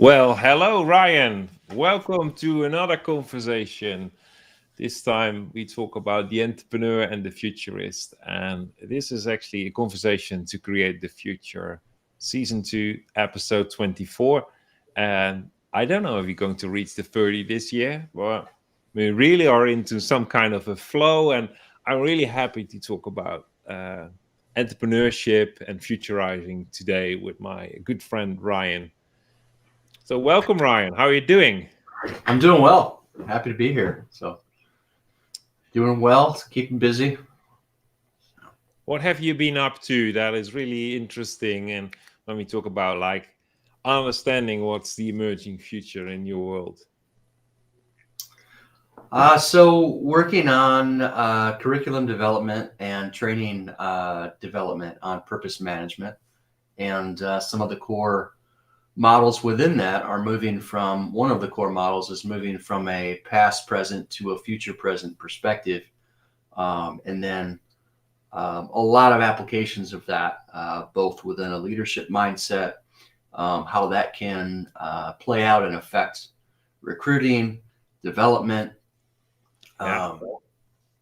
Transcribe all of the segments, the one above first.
Well, hello, Ryan. Welcome to another conversation. This time we talk about the entrepreneur and the futurist. And this is actually a conversation to create the future. Season 2, episode 24. And I don't know if we're going to reach the 30 this year, but we really are into some kind of a flow. And I'm really happy to talk about entrepreneurship and futurizing today with my good friend Ryan. So, welcome, Ryan. How are you doing? I'm doing well. Happy to be here. So, doing well, keeping busy. What have you been up to that is really interesting? And when we talk about like understanding what's the emerging future in your world. Working on curriculum development and training development on purpose management. And some of the core models within that are moving from, one of the core models is moving from a past present to a future present perspective. And then a lot of applications of that, both within a leadership mindset, how that can play out and affect recruiting, development. Yeah.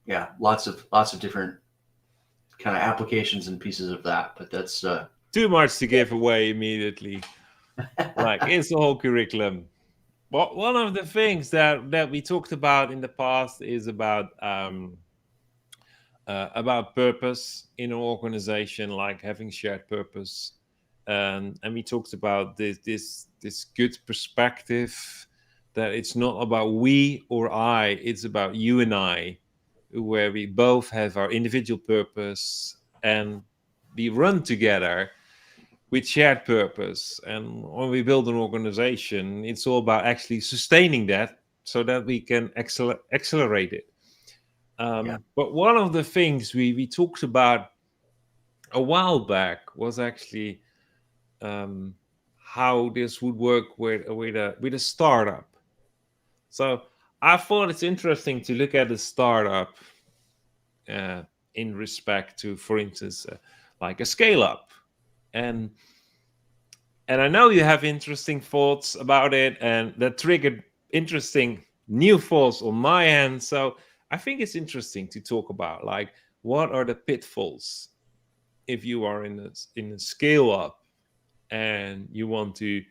Yeah, lots of different kind of applications and pieces of that. But that's Too much to give away immediately. Like it's the whole curriculum. Well, one of the things that we talked about in the past is about purpose in an organization, like having shared purpose. And we talked about this good perspective that it's not about we or I, it's about you and I, where we both have our individual purpose and we run together with shared purpose. And when we build an organization, it's all about actually sustaining that so that we can accelerate it. yeah, But one of the things we talked about a while back was actually um, how this would work with a startup. So I thought it's interesting to look at a startup uh, in respect to, for instance, like a scale up, and and I know you have interesting thoughts about it, and that triggered interesting new thoughts on my end. So I think it's interesting to talk about like what are the pitfalls if you are in a scale up and you want to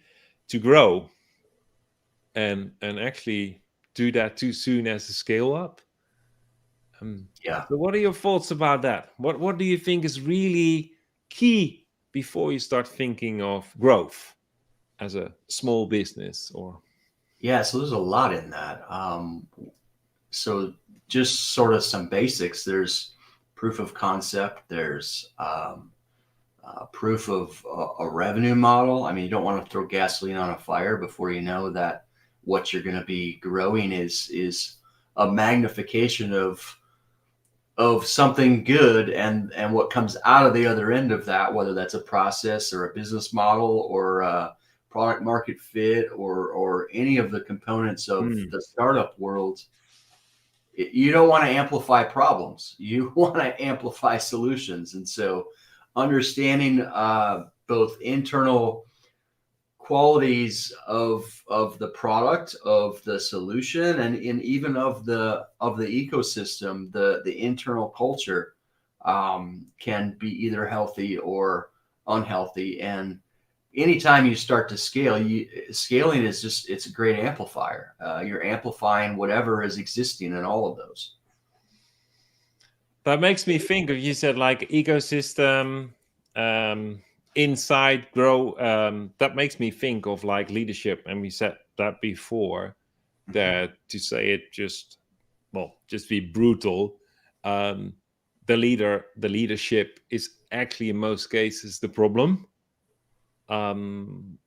grow and actually do that too soon as a scale up. yeah. So what are your thoughts about that? What do you think is really key before you start thinking of growth as a small business or Yeah, so there's a lot in that. So just sort of some basics. There's proof of concept. There's proof of a revenue model. I mean, you don't want to throw gasoline on a fire before you know that what you're going to be growing is a magnification of something good, and what comes out of the other end of that, whether that's a process or a business model or a product market fit or any of the components of Hmm. the startup world. You don't want to amplify problems, you want to amplify solutions. And so understanding both internal qualities of the product, of the solution, and even of the ecosystem, the internal culture, can be either healthy or unhealthy. And anytime you start to scale, scaling is just, it's a great amplifier. You're amplifying whatever is existing in all of those. That makes me think of, you said like ecosystem, um, inside grow. That makes me think of like leadership, and we said that before. Mhm. That to say it just well, just be brutal. Um, the leadership is actually in most cases the problem. Um,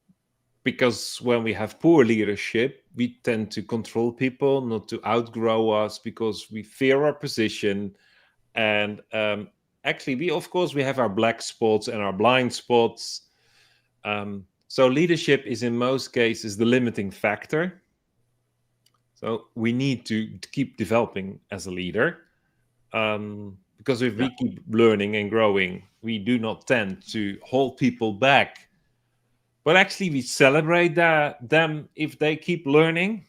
because when we have poor leadership, we tend to control people, not to outgrow us, because we fear our position. And actually, we of course we have our black spots and our blind spots. So leadership is in most cases the limiting factor. So we need to keep developing as a leader, because if Yeah. we keep learning and growing, we do not tend to hold people back. but actually we celebrate them if they keep learning,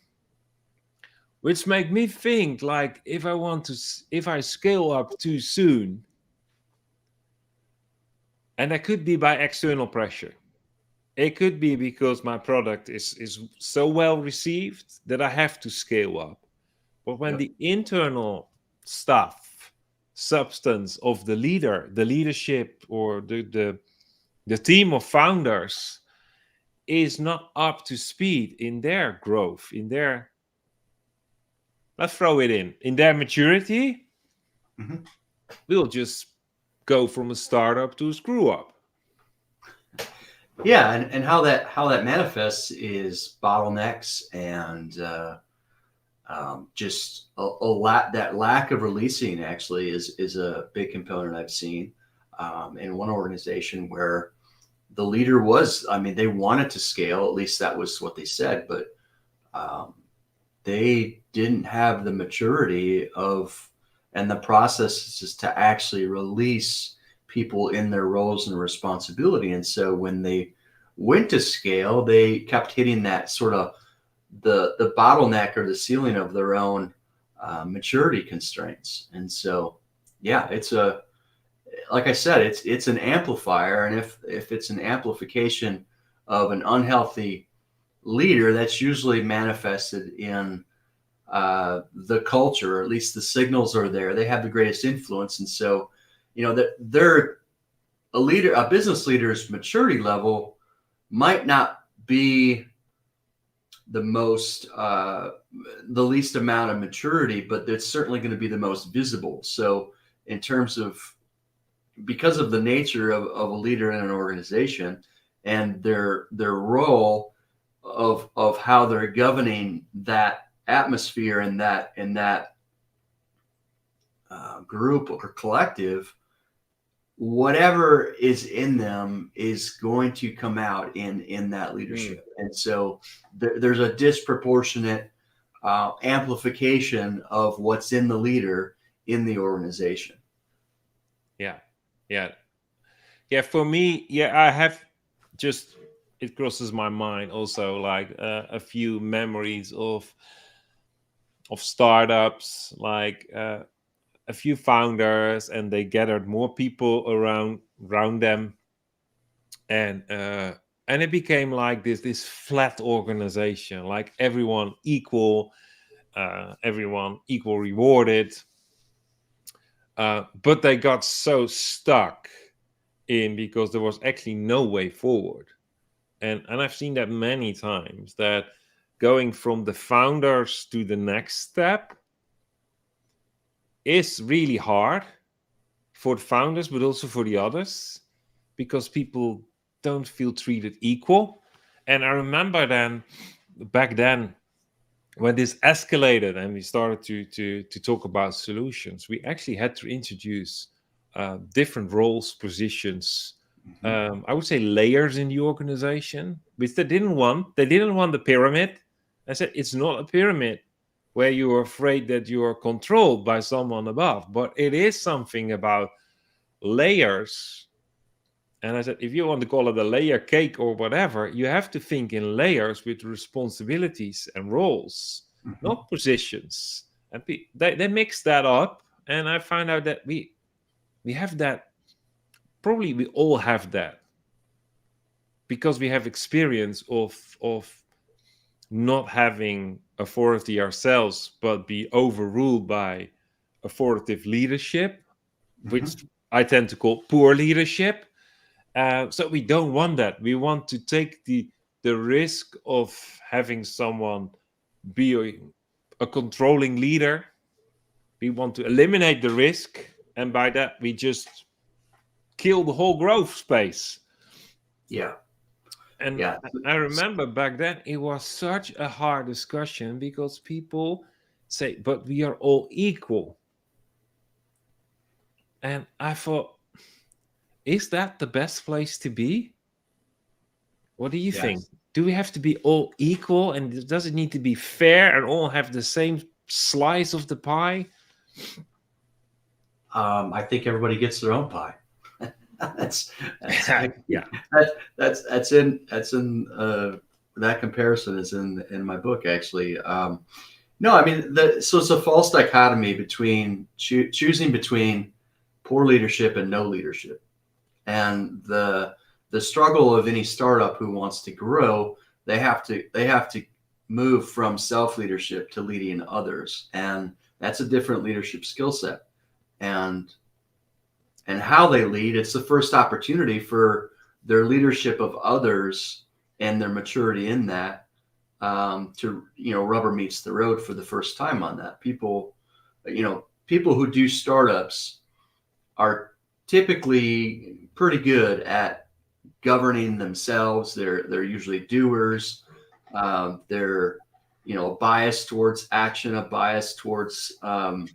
which make me think like if I scale up too soon, and that could be by external pressure. It could be because my product is so well received that I have to scale up. But when Yep. the internal stuff, substance of the leader, the leadership, or the team of founders is not up to speed in their growth, in their, let's throw it in their maturity, Mhm. we'll just go from a startup to a screw up. Yeah, and how that manifests is bottlenecks and just that lack of releasing actually is a big component I've seen in one organization where the leader was, I mean, they wanted to scale, at least that was what they said, but um, they didn't have the maturity of and the processes to actually release people in their roles and responsibility. And so when they went to scale, they kept hitting that sort of the bottleneck or the ceiling of their own maturity constraints. And so, yeah, it's a, like I said, it's an amplifier, and if it's an amplification of an unhealthy leader, that's usually manifested in the culture, or at least the signals are there. They have the greatest influence, and so, you know, that they're a business leader's maturity level might not be the most the least amount of maturity, but it's certainly going to be the most visible. So in terms of, because of the nature of a leader in an organization and their role of how they're governing that atmosphere and that group or collective, whatever is in them is going to come out in that leadership. And so there's a disproportionate amplification of what's in the leader in the organization. Yeah. For me, I have just, it crosses my mind also like a few memories of startups, like a few founders, and they gathered more people around them, and it became like this flat organization, like everyone equal rewarded, but they got so stuck in because there was actually no way forward. And I've seen that many times, that going from the founders to the next step is really hard for the founders, but also for the others, because people don't feel treated equal. And I remember back then, when this escalated and we started to talk about solutions, we actually had to introduce different roles, positions, I would say layers in the organization, which they didn't want. They didn't want the pyramid. I said, it's not a pyramid where you are afraid that you are controlled by someone above, but it is something about layers. And I said, if you want to call it a layer cake or whatever, you have to think in layers with responsibilities and roles, not positions. And they mix that up. And I found out that we have that. Probably we all have that, because we have experience of not having authority ourselves, but be overruled by authoritative leadership, which I tend to call poor leadership. So we don't want that. We want to take the risk of having someone be a controlling leader. We want to eliminate the risk, and by that we just kill the whole growth space. Yeah. And I remember back then it was such a hard discussion, because people say, but we are all equal. And I thought, is that the best place to be? What do you think? Do we have to be all equal? And does it need to be fair and all have the same slice of the pie? I think everybody gets their own pie. that's that's Yeah. that's in that comparison is in my book actually. No, I mean so it's a false dichotomy between choosing between poor leadership and no leadership, and the struggle of any startup who wants to grow. They have to move from self leadership to leading others, and that's a different leadership skill set. And how they lead, it's the first opportunity for their leadership of others and their maturity in that, to rubber meets the road for the first time on that. People who do startups are typically pretty good at governing themselves. They're usually doers. They're a bias towards action, a bias towards a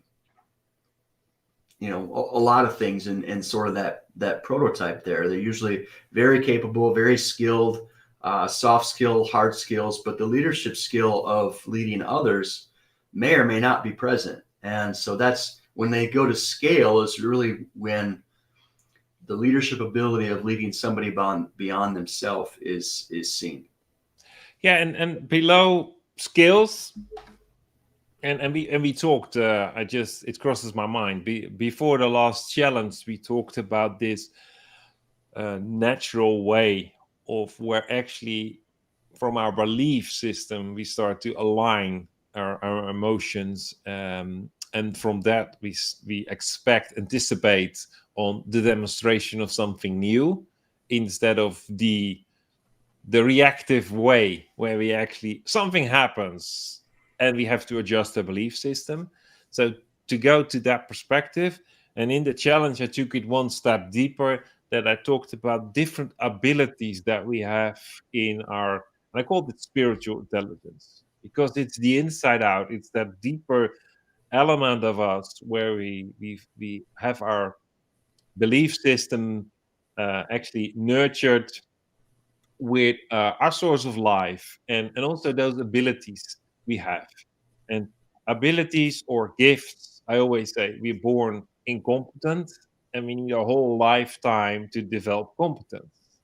lot of things, and sort of that prototype there. They're usually very capable, very skilled, soft skill, hard skills, but the leadership skill of leading others may or may not be present. And so that's when they go to scale, is really when the leadership ability of leading somebody beyond themselves is seen. Yeah, and below skills, and we talked. It crosses my mind. Before the last challenge, we talked about this natural way of where actually from our belief system we start to align our emotions, and from that we expect, anticipate on the demonstration of something new, instead of the reactive way where we actually something happens and we have to adjust the belief system. So to go to that perspective, and in the challenge I took it one step deeper, that I talked about different abilities that we have in our, and I called it spiritual intelligence, because it's the inside out, it's that deeper element of us where we have our belief system actually nurtured with our source of life, and also those abilities we have. And abilities or gifts, I always say we're born incompetent and we need a whole lifetime to develop competence.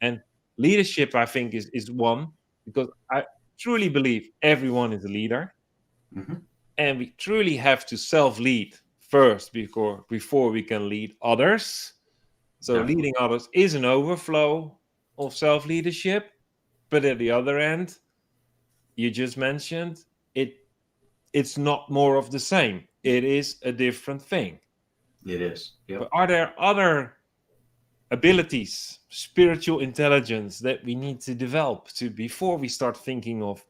And leadership, I think, is one, because I truly believe everyone is a leader, Mm-hmm. and we truly have to self-lead first before we can lead others. So Definitely. leading others is an overflow of self-leadership. But at the other end, you just mentioned it, it's not more of the same. It is a different thing. It is. But Yep. are there other abilities, spiritual intelligence, that we need to develop to before we start thinking of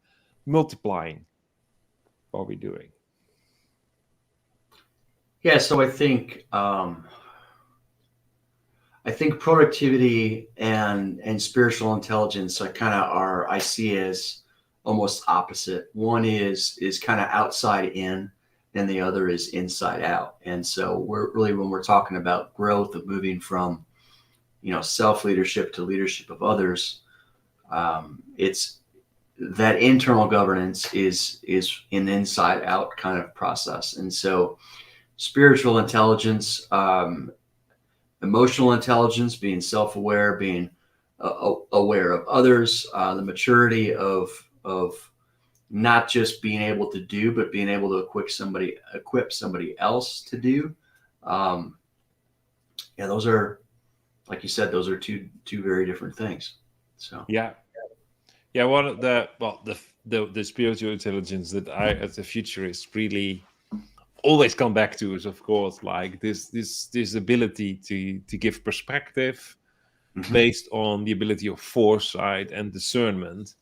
multiplying what we're doing? Yeah. So I think productivity and spiritual intelligence are I see as almost opposite. One is kind of outside in, and the other is inside out. And so we're really, when we're talking about growth, of moving from self leadership to leadership of others, it's that internal governance is an inside out kind of process. And so spiritual intelligence, emotional intelligence, being self-aware, being aware of others, the maturity of not just being able to do, but being able to equip somebody else to do. Um, yeah, those are, like you said, those are two very different things. So Yeah, yeah. One of the, well, the spiritual intelligence that I, as a futurist, really always come back to is, of course, like this ability to give perspective mhm. based on the ability of foresight and discernment.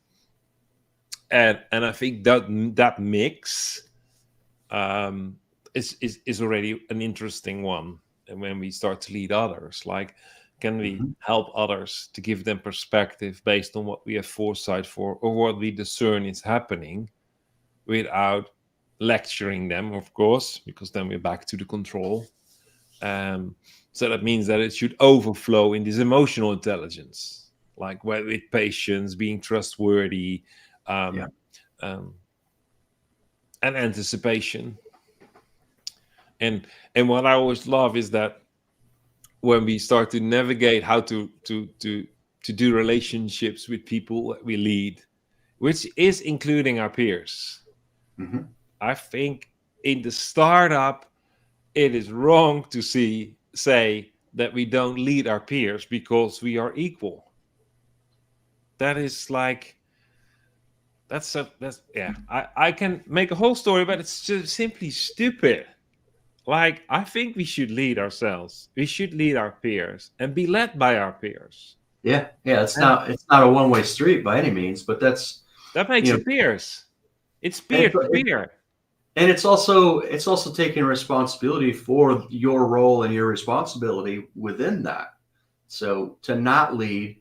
And I think that mix, um, is already an interesting one. And when we start to lead others, like, can we Mhm. help others to give them perspective based on what we have foresight for, or what we discern is happening, without lecturing them, of course, because then we're back to the control. Um, so that means that it should overflow in this emotional intelligence, like with patience, being trustworthy, Yeah. um, um, and anticipation. And what I always love is that when we start to navigate how to do relationships with people that we lead, which is including our peers. Mm-hmm. I think in the startup, it is wrong to say that we don't lead our peers because we are equal. That is like that's yeah. I can make a whole story, but it's just simply stupid. Like, I think we should lead ourselves. We should lead our peers and be led by our peers. Yeah, yeah. It's And not it's not a one way street by any means, but that's that makes you you know, peers. It's and peer to peer. it's also taking responsibility for your role and your responsibility within that. So to not lead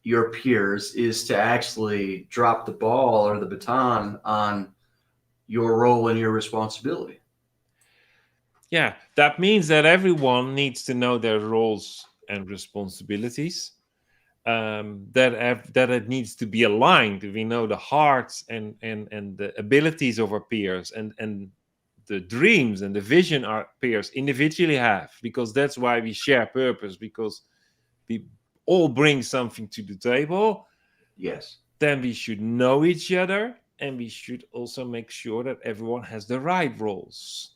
your peers is to actually drop the ball or the baton on your role and your responsibility. Yeah, that means that everyone needs to know their roles and responsibilities. That it needs to be aligned. We know the hearts and the abilities of our peers and the dreams and the vision our peers individually have, because that's why we share purpose, because we all bring something to the table. Yes. Then we should know each other, and we should also make sure that everyone has the right roles,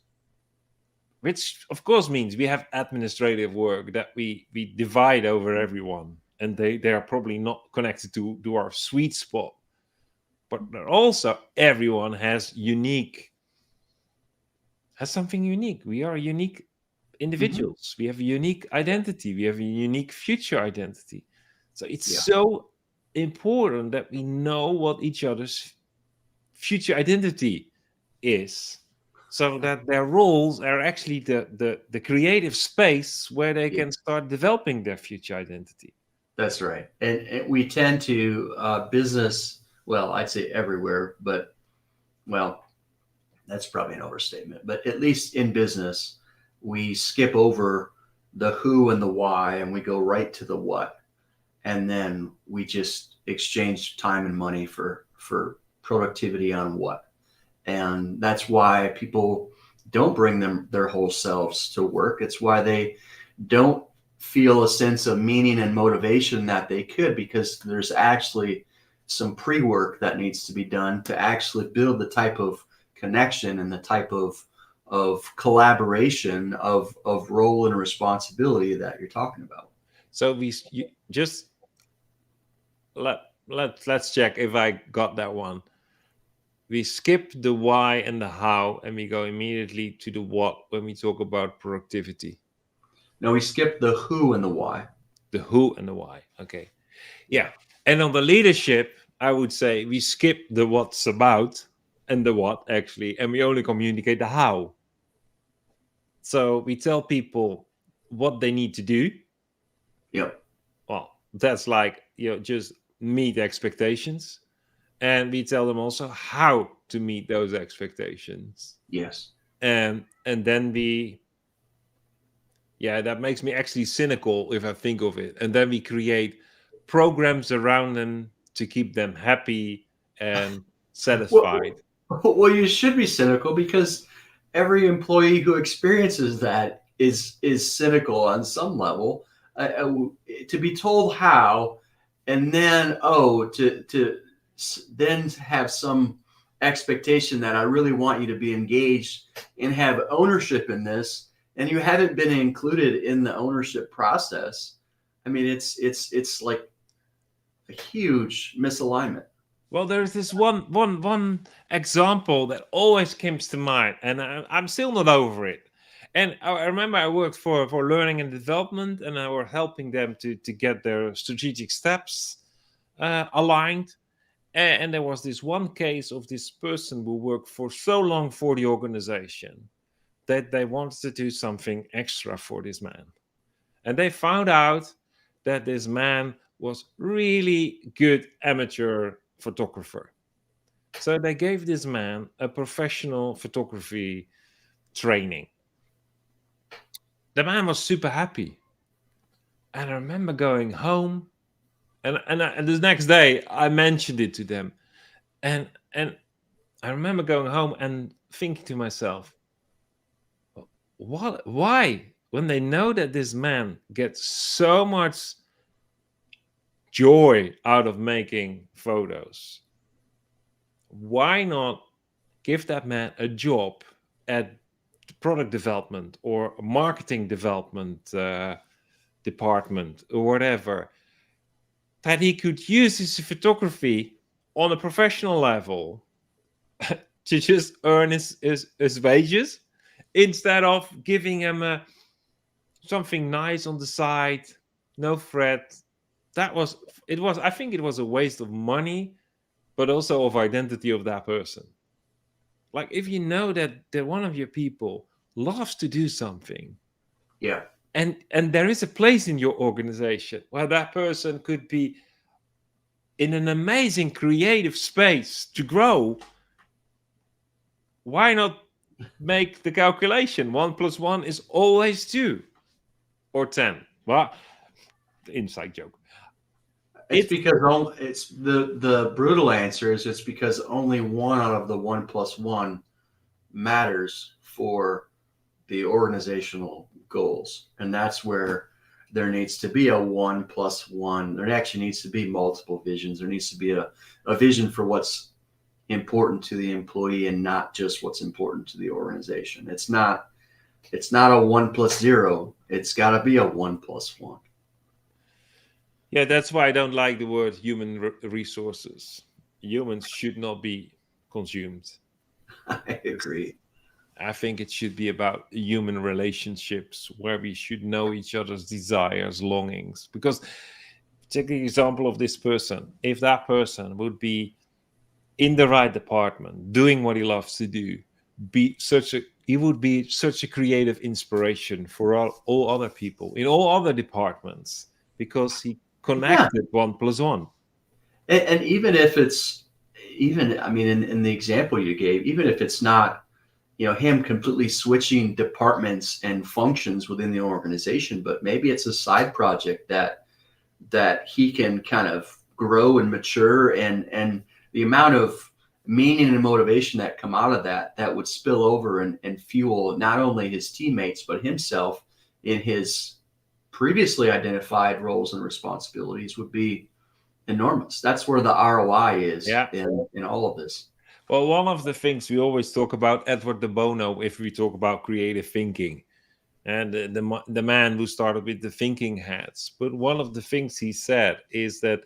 which of course means we have administrative work that we divide over everyone, and they are probably not connected to our sweet spot, but also everyone has something unique. We are unique Mm-hmm. individuals. We have a unique identity. We have a unique future identity. So it's Yeah. so important that we know what each other's future identity is, so that their roles are actually the creative space where they Yeah. can start developing their future identity. That's right. And we tend to business. Well, I'd say everywhere, but well, that's probably an overstatement. But at least in business, we skip over the who and the why, and we go right to the what, and then we just exchange time and money for productivity on what. And that's why people don't bring their whole selves to work. It's why they don't feel a sense of meaning and motivation that they could, because there's actually some pre-work that needs to be done to actually build the type of connection and the type of collaboration of role and responsibility that you're talking about. So just let's check if I got that one. We skip the why and the how, and we go immediately to the what when we talk about productivity. Now we skip the who and the why. The who and the why. Okay. Yeah. Yeah. And on the leadership, I would say we skip the what's about and the what, actually, and we only communicate the how. So we tell people what they need to do. Yep. Well, that's like, just meet expectations. And we tell them also how to meet those expectations. Yes. And then that makes me actually cynical if I think of it. And then we create programs around them to keep them happy and satisfied. Well, you should be cynical because every employee who experiences that is cynical on some level. To be told how, and then to then have some expectation that I really want you to be engaged and have ownership in this, and you haven't been included in the ownership process. I mean, it's like a huge misalignment. Well, there's this one example that always comes to mind, and I'm still not over it. And I remember I worked for learning and development, and I were helping them to get their strategic steps aligned. And there was this one case of this person who worked for so long for the organization that they wanted to do something extra for this man. And they found out that this man was really good amateur photographer. So they gave this man a professional photography training. The man was super happy. And I remember going home, and the next day I mentioned it to them. And I remember going home and thinking to myself, what? Why? when they know that this man gets so much joy out of making photos, why not give that man a job at product development or marketing development department or whatever, that he could use his photography on a professional level to just earn his wages, instead of giving him something nice on the side, no threat. I think it was a waste of money, but also of identity of that person. Like, if you know that one of your people loves to do something, Yeah. and there is a place in your organization where that person could be in an amazing creative space to grow, why not make the calculation? 1 + 1 is always 2 or 10. Well, inside joke. It's because it's the brutal answer is it's because only one out of the 1 + 1 matters for the organizational goals, and that's where there needs to be a 1 + 1. There actually needs to be multiple visions. There needs to be a vision for what's important to the employee and not just what's important to the organization. It's not a 1 + 0. It's got to be a 1 + 1. Yeah, that's why I don't like the word human resources. Humans should not be consumed. I agree. I think it should be about human relationships where we should know each other's desires, longings. Because, take the example of this person. If that person would be in the right department, doing what he loves to do, he would be such a creative inspiration for all other people in all other departments, because he connected 1 + 1. And even if it's I mean, in the example you gave, even if it's not, him completely switching departments and functions within the organization, but maybe it's a side project that he can kind of grow and mature, and the amount of meaning and motivation that come out of that would spill over and fuel not only his teammates but himself in his previously identified roles and responsibilities would be enormous. That's where the ROI is in all of this. Well, one of the things we always talk about, Edward de Bono, if we talk about creative thinking, and the man who started with the thinking hats. But one of the things he said is that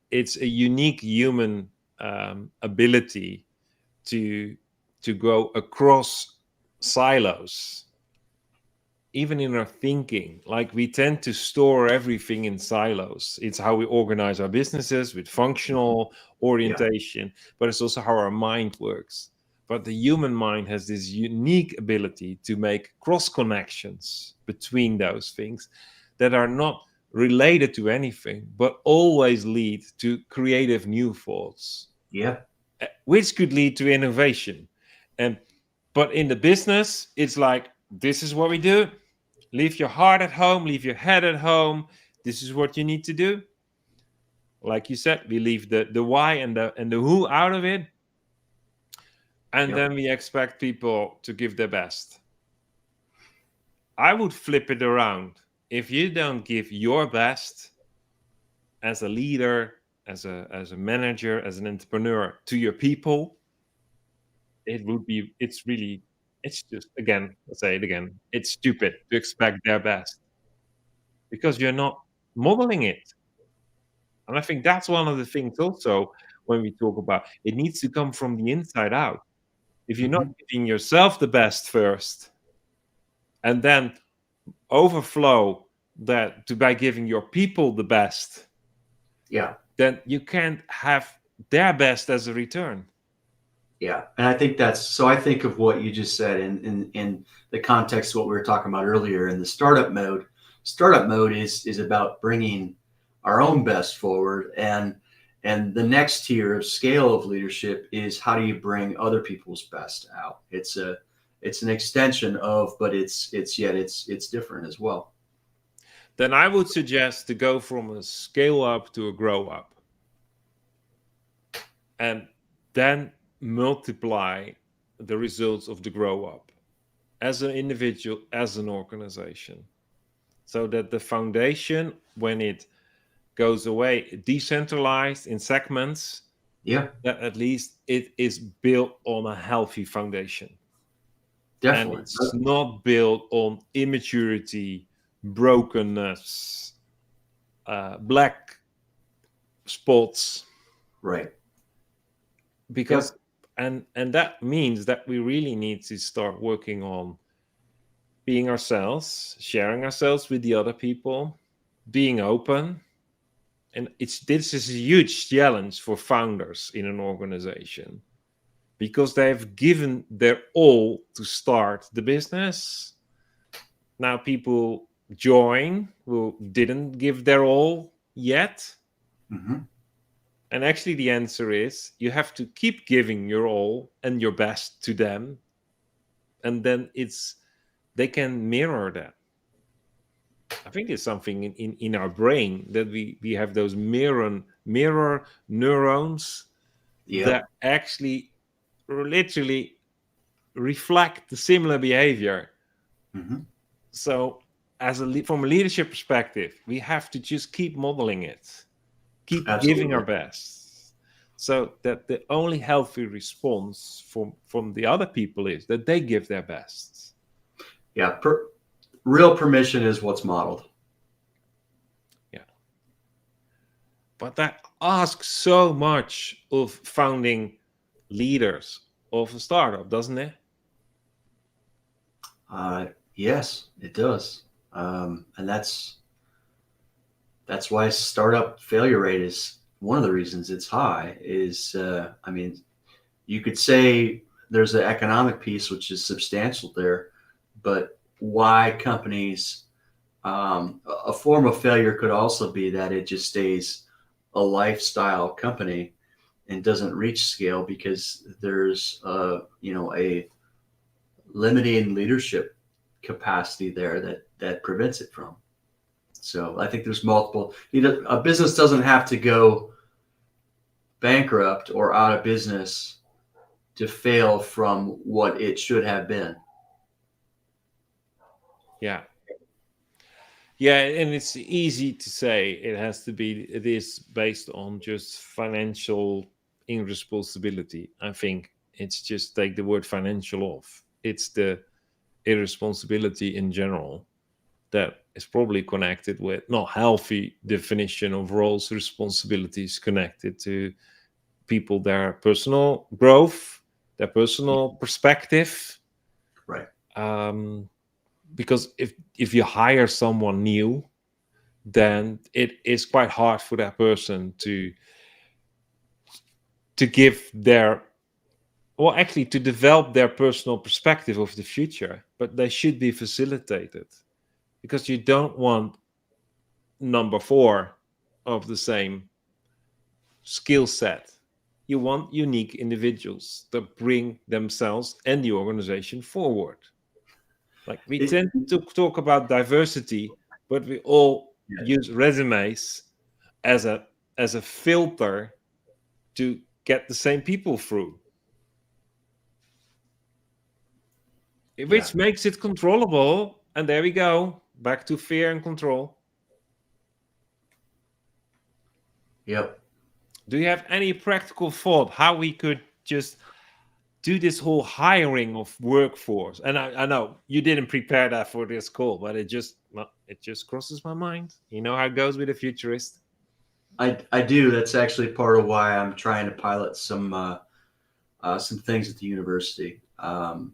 it's a unique human ability to go across silos, even in our thinking. Like, we tend to store everything in silos. It's how we organize our businesses with functional orientation, but it's also how our mind works. But the human mind has this unique ability to make cross connections between those things that are not related to anything, but always lead to creative new thoughts. Yeah. Which could lead to innovation. But in the business, it's like, this is what we do. Leave your heart at home, leave your head at home. This is what you need to do. Like you said, we leave the why and the who out of it. And then we expect people to give their best. I would flip it around. If you don't give your best as a leader, as a manager, as an entrepreneur to your people, it's just, again, I'll say it again, it's stupid to expect their best because you're not modeling it. And I think that's one of the things also when we talk about it needs to come from the inside out. If you're not giving yourself the best first and then overflow that by giving your people the best, then you can't have their best as a return. Yeah. And I think I think of what you just said in the context of what we were talking about earlier in the startup mode. Startup mode is about bringing our own best forward. And the next tier of scale of leadership is how do you bring other people's best out? It's an extension of, but it's different as well. Then I would suggest to go from a scale up to a grow up. And then multiply the results of the grow up. as an individual, as an organization, so that the foundation, when it goes away, decentralized in segments, Yeah, that at least it is built on a healthy foundation. And definitely. it's not built on immaturity, brokenness, black spots, Right. because Yep. and that means that we really need to start working on being ourselves, sharing ourselves with the other people, being open. And it's this is a huge challenge for founders in an organization, because they've given their all to start the business. Now people join who didn't give their all yet. Hmm. And actually, the answer is you have to keep giving your all and your best to them. And then they can mirror that. I think it's something in our brain that we have those mirror neurons that Yep. actually literally reflect the similar behavior. Hmm. So, from a leadership perspective, we have to just keep modeling it, keep giving our Absolutely. best, so that the only healthy response from the other people is that they give their best. Yeah. Real permission is what's modeled. Yeah, but that asks so much of founding leaders of a startup, doesn't it? Yes, it does. And that's why startup failure rate is one of the reasons it's high. Is I mean, you could say there's an economic piece which is substantial there, but why companies a form of failure could also be that it just stays a lifestyle company and doesn't reach scale because there's a limiting leadership capacity there that prevents it from. So I think there's multiple. A business doesn't have to go bankrupt or out of business to fail from what it should have been. Yeah. Yeah, and it's easy to say it is based on just financial irresponsibility. I think it's just take the word financial off. It's the irresponsibility in general that is probably connected with not healthy definition of roles, responsibilities connected to people, their personal growth, their personal perspective. Right. Um, because if you hire someone new, then it is quite hard for that person to give their well actually to develop their personal perspective of the future, but they should be facilitated, because you don't want number four of the same skill set. You want unique individuals that bring themselves and the organization forward. Like we It, tend to talk about diversity, but we all yeah. use resumes as a filter to get the same people through, Yeah. which makes it controllable. And there we go, back to fear and control. Yep. Do you have any practical thought how we could just do this whole hiring of workforce? And I know you didn't prepare that for this call, but it just crosses my mind. You know how it goes with a futurist. I do. That's actually part of why I'm trying to pilot some things at the university,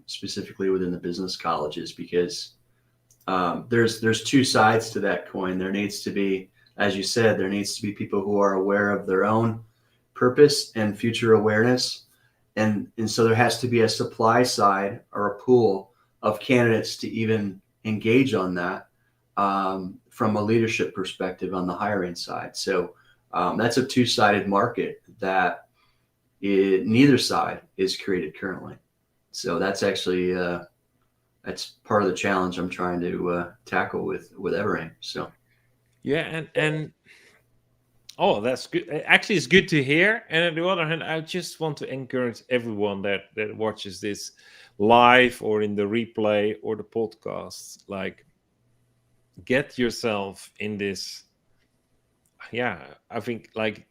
specifically within the business colleges, because there's two sides to that coin. There needs to be, as you said, there needs to be people who are aware of their own purpose and future awareness, and so there has to be a supply side or a pool of candidates to even engage on that from a leadership perspective on the hiring side. So that's a two-sided market that neither side is created currently. So that's actually that's part of the challenge I'm trying to tackle with Everame. So Yeah, and Oh, that's good. Actually, it's good to hear. And on the other hand, I just want to encourage everyone that watches this live or in the replay or the podcasts, like, get yourself in this. Yeah, I think like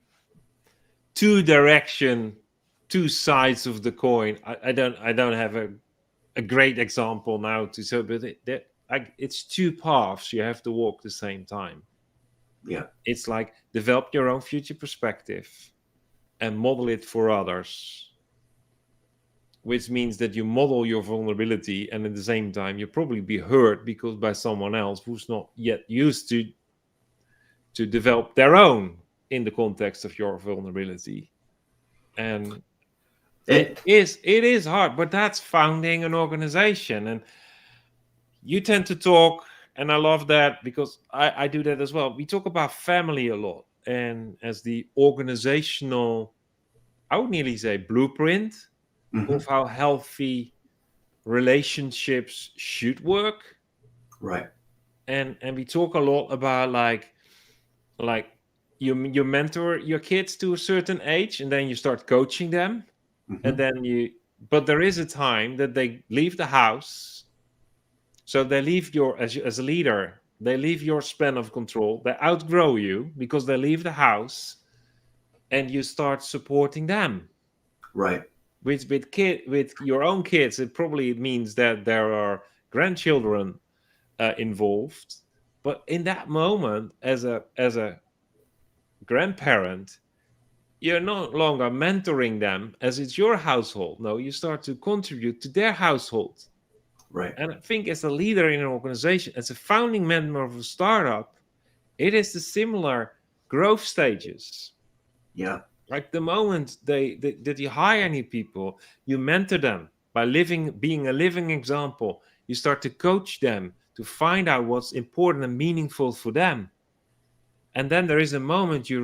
two direction, two sides of the coin. I don't have a great example now to so, but it's two paths you have to walk the same time. Yeah. It's like develop your own future perspective and model it for others, which means that you model your vulnerability, and at the same time you probably be hurt because by someone else who's not yet used to develop their own in the context of your vulnerability. And It, it is hard, but that's founding an organization. And you tend to talk, and I love that because I do that as well. We talk about family a lot, and as the organizational, I would nearly say, blueprint of mhm, how healthy relationships should work. right. And we talk a lot about like you mentor your kids to a certain age, and then you start coaching them, and Mhm, then you but there is a time that they leave the house. So they leave your as a leader, they leave your span of control, they outgrow you because they leave the house, and you start supporting them. right. With your own kids, it probably means that there are grandchildren involved. But in that moment, as a grandparent, you're no longer mentoring them as it's your household. No, you start to contribute to their household. Right. And I think as a leader in an organization, as a founding member of a startup, it is the similar growth stages. Yeah. Like the moment that you hire new people, you mentor them by being a living example. You start to coach them to find out what's important and meaningful for them. And then there is a moment you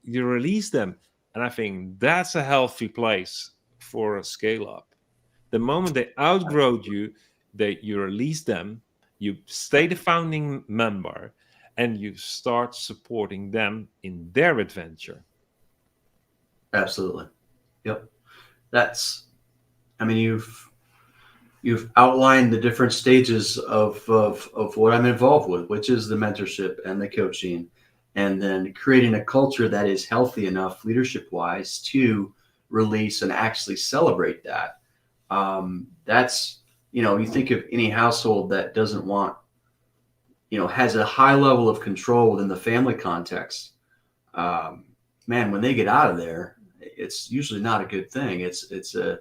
release them. And I think that's a healthy place for a scale up. The moment they outgrow you, you release them, you stay the founding member, and you start supporting them in their adventure. Absolutely. Yep. That's. I mean, you've outlined the different stages of what I'm involved with, which is the mentorship and the coaching, and then creating a culture that is healthy enough leadership wise to release and actually celebrate that. That's, you think of any household that doesn't want, has a high level of control within the family context. Um, Man, when they get out of there, it's usually not a good thing. It's a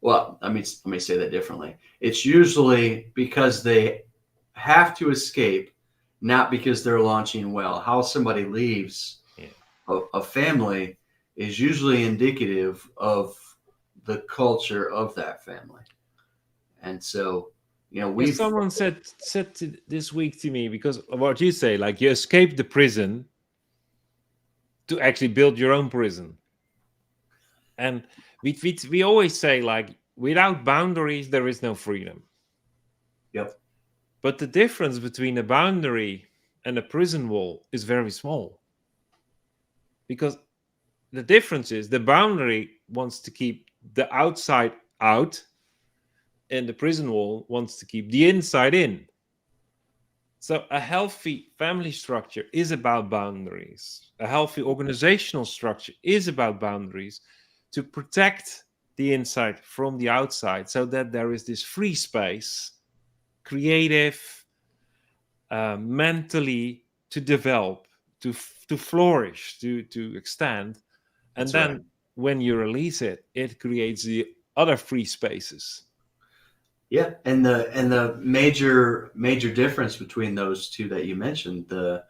well, let me say that differently. It's usually because they have to escape, not because they're launching well. How somebody leaves Yeah. a family is usually indicative of the culture of that family. And so, Yeah, we've someone said this week to me, because of what you say, like you escape the prison to actually build your own prison. And we always say, like, without boundaries there is no freedom. yep, But the difference between a boundary and a prison wall is very small, because the difference is the boundary wants to keep the outside out, and the prison wall wants to keep the inside in. So a healthy family structure is about boundaries. A healthy organizational structure is about boundaries to protect the inside from the outside, so that there is this free space, creative, mentally, to develop, to flourish, to extend. And that's right. then when you release it, it creates the other free spaces. Yeah, and the major difference between those two that you mentioned, the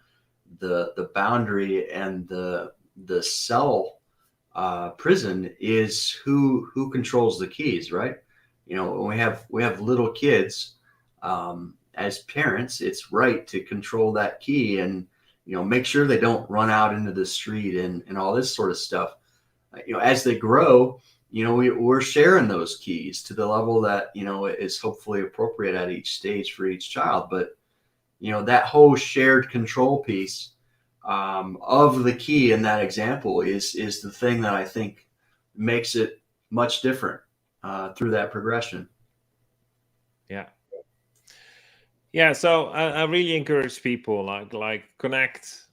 boundary and the cell prison, is who controls the keys, right? When we have little kids, as parents, it's right to control that key and make sure they don't run out into the street and all this sort of stuff. As they grow, we're sharing those keys to the level that is hopefully appropriate at each stage for each child. But that whole shared control piece, of the key in that example is the thing that I think makes it much different through that progression. Yeah. Yeah, so I really encourage people like connect,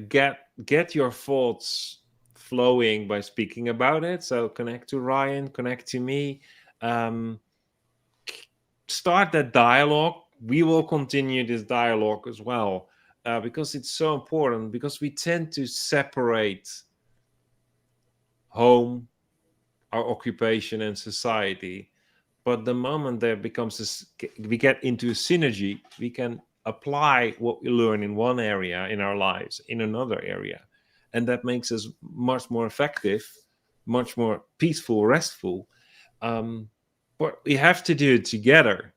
get your thoughts flowing by speaking about it. So connect to Ryan, connect to me, um, start that dialogue. We will continue this dialogue as well, because it's so important. Because we tend to separate home, our occupation, and society. But the moment there becomes this, we get into a synergy, we can apply what we learn in one area in our lives in another area. And that makes us much more effective, much more peaceful, restful. But we have to do it together,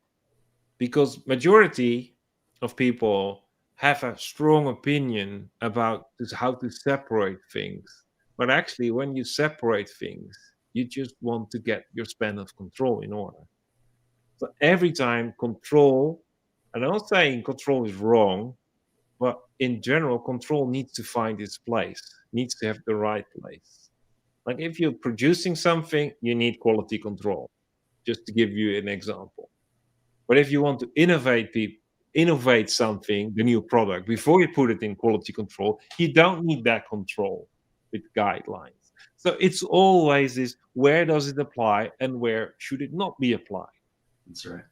because majority of people have a strong opinion about how to separate things. But actually, when you separate things, you just want to get your span of control in order. So every time control, and I'm not saying control is wrong, but in general, control needs to find its place, needs to have the right place. Like if you're producing something, you need quality control, just to give you an example. But if you want to innovate something, the new product, before you put it in quality control, you don't need that control with guidelines. So it's always this: where does it apply and where should it not be applied? That's right.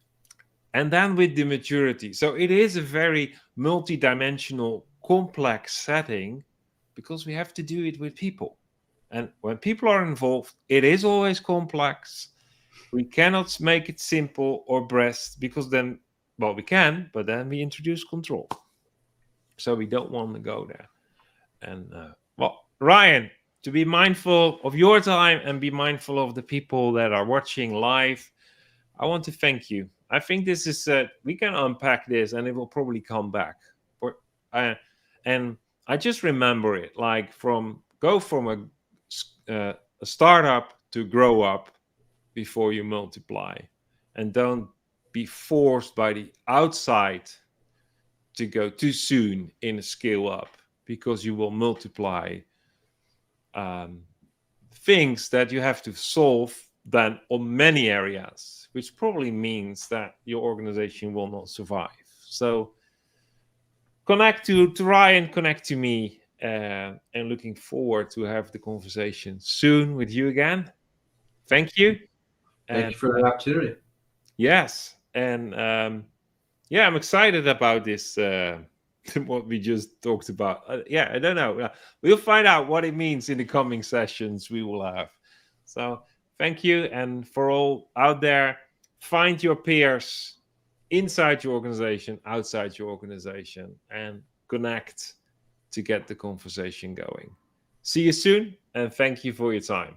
And then with the maturity. So it is a very multidimensional, complex setting, because we have to do it with people. And when people are involved, it is always complex. We cannot make it simple or breast, because then, well, we can, but then we introduce control. So we don't want to go there. And well, Ryan, to be mindful of your time and be mindful of the people that are watching live, I want to thank you. I think this is we can unpack this, and it will probably come back. But and I just remember it, like go from a startup to grow up before you multiply, and don't be forced by the outside to go too soon in a scale up, because you will multiply things that you have to solve then on many areas, which probably means that your organization will not survive. So connect to Ryan, connect to me, and looking forward to have the conversation soon with you again. Thank you. Thank And you for the opportunity. yes, and yeah, I'm excited about this. What we just talked about. Yeah, I don't know. We'll find out what it means in the coming sessions we will have. So thank you, and for all out there, find your peers inside your organization, outside your organization, and connect to get the conversation going. See you soon, and thank you for your time.